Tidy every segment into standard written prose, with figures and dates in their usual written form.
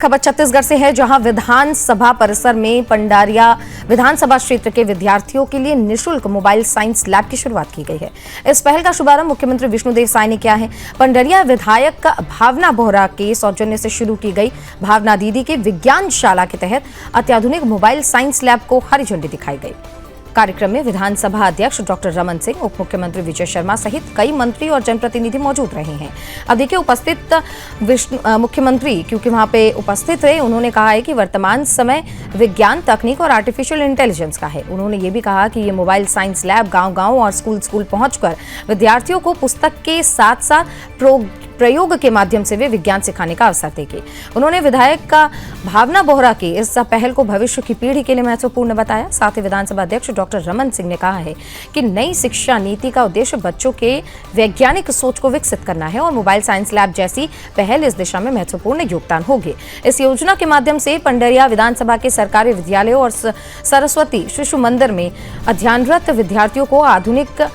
खबर छत्तीसगढ़ से है, जहां विधानसभा परिसर में पंडारिया विधानसभा क्षेत्र के विद्यार्थियों के लिए निशुल्क मोबाइल साइंस लैब की शुरुआत की गई है। इस पहल का शुभारंभ मुख्यमंत्री विष्णुदेव साय ने किया है। पंडारिया विधायक भावना बोहरा के सौजन्य से शुरू की गई भावना दीदी के विज्ञान शाला के तहत अत्याधुनिक मोबाइल साइंस लैब को हरी झंडी दिखाई गई। कार्यक्रम में विधानसभा अध्यक्ष डॉक्टर रमन सिंह, उप मुख्यमंत्री विजय शर्मा सहित कई मंत्री और जनप्रतिनिधि मौजूद रहे हैं। अब देखिए, उपस्थित मुख्यमंत्री क्योंकि वहां पे उपस्थित रहे, उन्होंने कहा है कि वर्तमान समय विज्ञान, तकनीक और आर्टिफिशियल इंटेलिजेंस का है। उन्होंने ये भी कहा कि ये मोबाइल साइंस लैब गांव-गांव और स्कूल पहुंचकर विद्यार्थियों को पुस्तक के साथ साथ प्रयोग के माध्यम से वे विज्ञान सिखाने का अवसर देंगे। उन्होंने विधायक का भावना बोहरा की इस पहल को भविष्य की पीढ़ी के लिए महत्वपूर्ण बताया। साथ ही विधानसभा अध्यक्ष डॉक्टर रमन सिंह ने कहा है कि नई शिक्षा नीति का उद्देश्य बच्चों के वैज्ञानिक सोच को विकसित करना है और मोबाइल साइंस लैब जैसी पहल इस दिशा में महत्वपूर्ण योगदान होगी। इस योजना के माध्यम से पंडारिया विधानसभा के सरकारी विद्यालयों और सरस्वती शिशु मंदिर में अध्ययनरत विद्यार्थियों को आधुनिक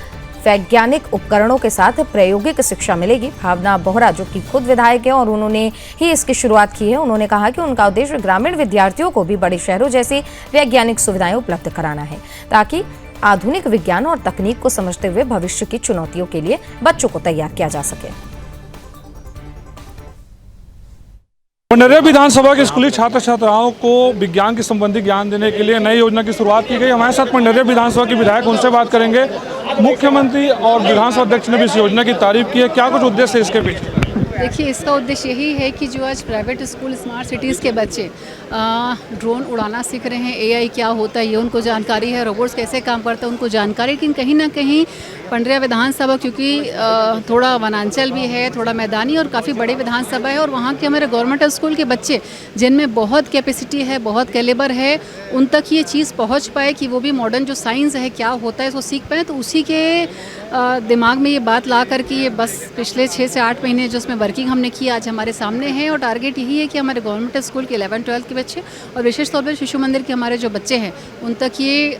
वैज्ञानिक उपकरणों के साथ प्रायोगिक शिक्षा मिलेगी। भावना बोहरा, जो कि खुद विधायक है और उन्होंने ही इसकी शुरुआत की है, उन्होंने कहा कि उनका उद्देश्य ग्रामीण विद्यार्थियों को भी बड़े शहरों जैसी वैज्ञानिक सुविधाएं उपलब्ध कराना है, ताकि आधुनिक विज्ञान और तकनीक को समझते हुए भविष्य की चुनौतियों के लिए बच्चों को तैयार किया जा सके। पंडारिया विधानसभा के स्कूली छात्र छात्राओं को विज्ञान के संबंधी ज्ञान देने के लिए नई योजना की शुरुआत की गई। हमारे साथ पंडारिया विधानसभा के विधायक, उनसे बात करेंगे। मुख्यमंत्री और विधानसभा अध्यक्ष ने भी इस योजना की तारीफ की है, क्या कुछ उद्देश्य है इसके पीछे? देखिए, इसका उद्देश्य यही है कि जो आज प्राइवेट स्कूल स्मार्ट सिटीज़ के बच्चे ड्रोन उड़ाना सीख रहे हैं, एआई क्या होता है ये उनको जानकारी है, रोबोट्स कैसे काम करते हैं उनको जानकारी, लेकिन कहीं ना कहीं पंडारिया विधानसभा क्योंकि थोड़ा वनांचल भी है, थोड़ा मैदानी और काफ़ी बड़ी विधानसभा है और वहाँ के हमारे गवर्नमेंट स्कूल के बच्चे जिनमें बहुत कैपेसिटी है, बहुत कैलिबर है, उन तक ये चीज़ पहुँच पाए कि वो भी मॉडर्न जो साइंस है क्या होता है इसको सीख पाए। तो उसी के दिमाग में ये बात ला करके ये बस पिछले 6 से 8 महीने जो उसमें वर्किंग हमने की आज हमारे सामने है और टारगेट यही है कि हमारे गवर्नमेंट स्कूल के 11-12 के बच्चे और विशेष तौर पर शिशु मंदिर के हमारे जो बच्चे हैं उन तक ये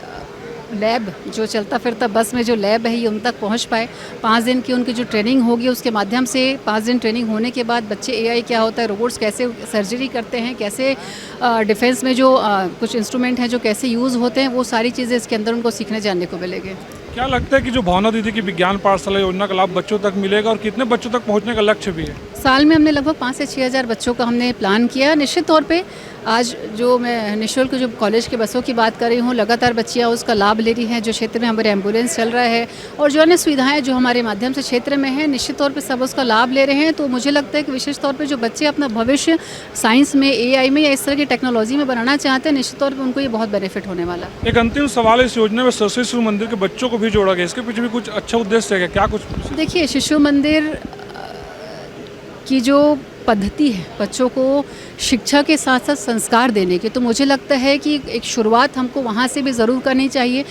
लैब, जो चलता फिरता बस में जो लैब है, ये उन तक पहुंच पाए। 5 दिन की उनकी जो ट्रेनिंग होगी उसके माध्यम से 5 दिन ट्रेनिंग होने के बाद बच्चे एआई क्या होता है, रोबोट्स कैसे सर्जरी करते हैं, कैसे डिफेंस में जो कुछ इंस्ट्रूमेंट हैं जो कैसे यूज़ होते हैं, वो सारी चीज़ें इसके अंदर उनको सीखने जानने को मिलेंगे। क्या लगता है कि जो भावना दीदी की विज्ञान पाठशाला योजना का लाभ बच्चों तक मिलेगा और कितने बच्चों तक पहुंचने का लक्ष्य भी है? साल में हमने लगभग 5 से 6 हज़ार बच्चों का हमने प्लान किया। निश्चित तौर पे आज जो मैं निःशुल्क जो कॉलेज के बसों की बात कर रही हूँ, लगातार बच्चियाँ उसका लाभ ले रही हैं। जो क्षेत्र में हमारे एम्बुलेंस चल रहा है और जो अन्य सुविधाएं जो हमारे माध्यम से क्षेत्र में है, निश्चित तौर पे सब उसका लाभ ले रहे हैं। तो मुझे लगता है कि विशेष तौर पे जो बच्चे अपना भविष्य साइंस में, एआई में या इस तरह की टेक्नोलॉजी में बनाना चाहते हैं, निश्चित तौर पर उनको ये बहुत बेनिफिट होने वाला है। एक अंतिम सवाल है, इस योजना में सरस्वती शिशु मंदिर के बच्चों को भी जोड़ा गया, इसके पीछे भी कुछ अच्छा उद्देश्य है क्या? कुछ देखिए, शिशु मंदिर की जो पद्धति है बच्चों को शिक्षा के साथ साथ संस्कार देने की, तो मुझे लगता है कि एक शुरुआत हमको वहाँ से भी ज़रूर करनी चाहिए।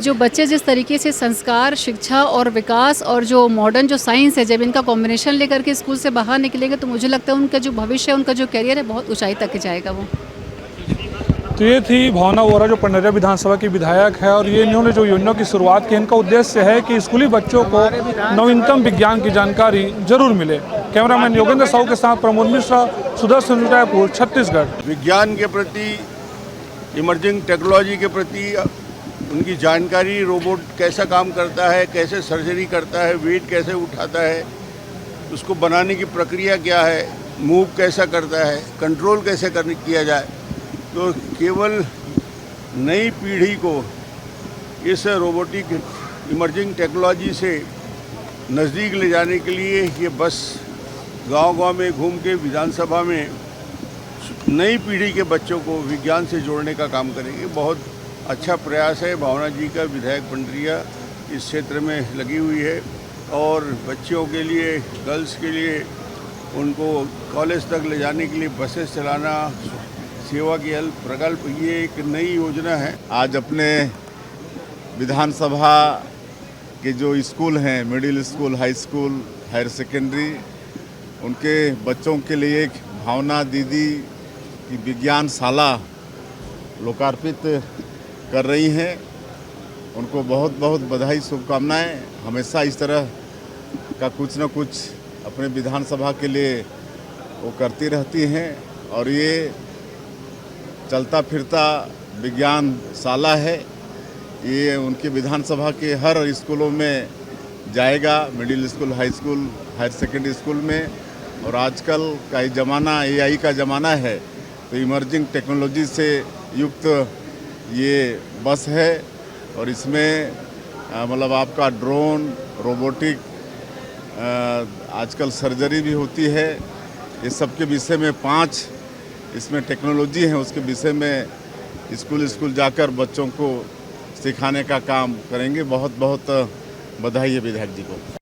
जो बच्चे जिस तरीके से संस्कार, शिक्षा और विकास और जो मॉडर्न जो साइंस है, जब इनका कॉम्बिनेशन लेकर के स्कूल से बाहर निकलेंगे तो मुझे लगता है उनका जो भविष्य है, उनका जो करियर है, बहुत ऊंचाई तक जाएगा वो। तो ये थी भावना बोहरा, जो पंडारिया विधानसभा की विधायक है और ये इन्होंने जो योजना की शुरुआत की, इनका उद्देश्य है कि स्कूली बच्चों को नवीनतम विज्ञान की जानकारी जरूर मिले। कैमरामैन योगेंद्र साहू के साथ प्रमोद मिश्रा, सुदर्शन रायपुर, छत्तीसगढ़। विज्ञान के प्रति, इमर्जिंग टेक्नोलॉजी के प्रति उनकी जानकारी, रोबोट कैसा काम करता है, कैसे सर्जरी करता है, वेट कैसे उठाता है, उसको बनाने की प्रक्रिया क्या है, मूव कैसा करता है, कंट्रोल कैसे किया जाए, तो केवल नई पीढ़ी को इस रोबोटिक इमर्जिंग टेक्नोलॉजी से नज़दीक ले जाने के लिए ये बस गांव-गांव में घूम के विधानसभा में नई पीढ़ी के बच्चों को विज्ञान से जोड़ने का काम करेंगे। बहुत अच्छा प्रयास है। भावना जी का विधायक पंडारिया इस क्षेत्र में लगी हुई है और बच्चियों के लिए, गर्ल्स के लिए उनको कॉलेज तक ले जाने के लिए बसेस चलाना, सेवा की हेल्प प्रकल्प, ये एक नई योजना है। आज अपने विधानसभा के जो स्कूल हैं, middle school, high school, higher secondary, उनके बच्चों के लिए एक भावना दीदी की विज्ञान शाला लोकार्पित कर रही हैं। उनको बहुत बहुत बधाई, शुभकामनाएं। हमेशा इस तरह का कुछ न कुछ अपने विधानसभा के लिए वो करती रहती हैं और ये चलता फिरता विज्ञानशाला है। ये उनके विधानसभा के हर स्कूलों में जाएगा, middle school, high school, higher secondary school में। और आजकल का ये ज़माना AI का ज़माना है, तो इमर्जिंग टेक्नोलॉजी से युक्त ये बस है। और इसमें मतलब आपका ड्रोन, रोबोटिक, आजकल सर्जरी भी होती है, ये सब के विषय में 5 इसमें टेक्नोलॉजी है, उसके विषय में स्कूल जाकर बच्चों को सिखाने का काम करेंगे। बहुत बहुत बधाई है विधायक जी को।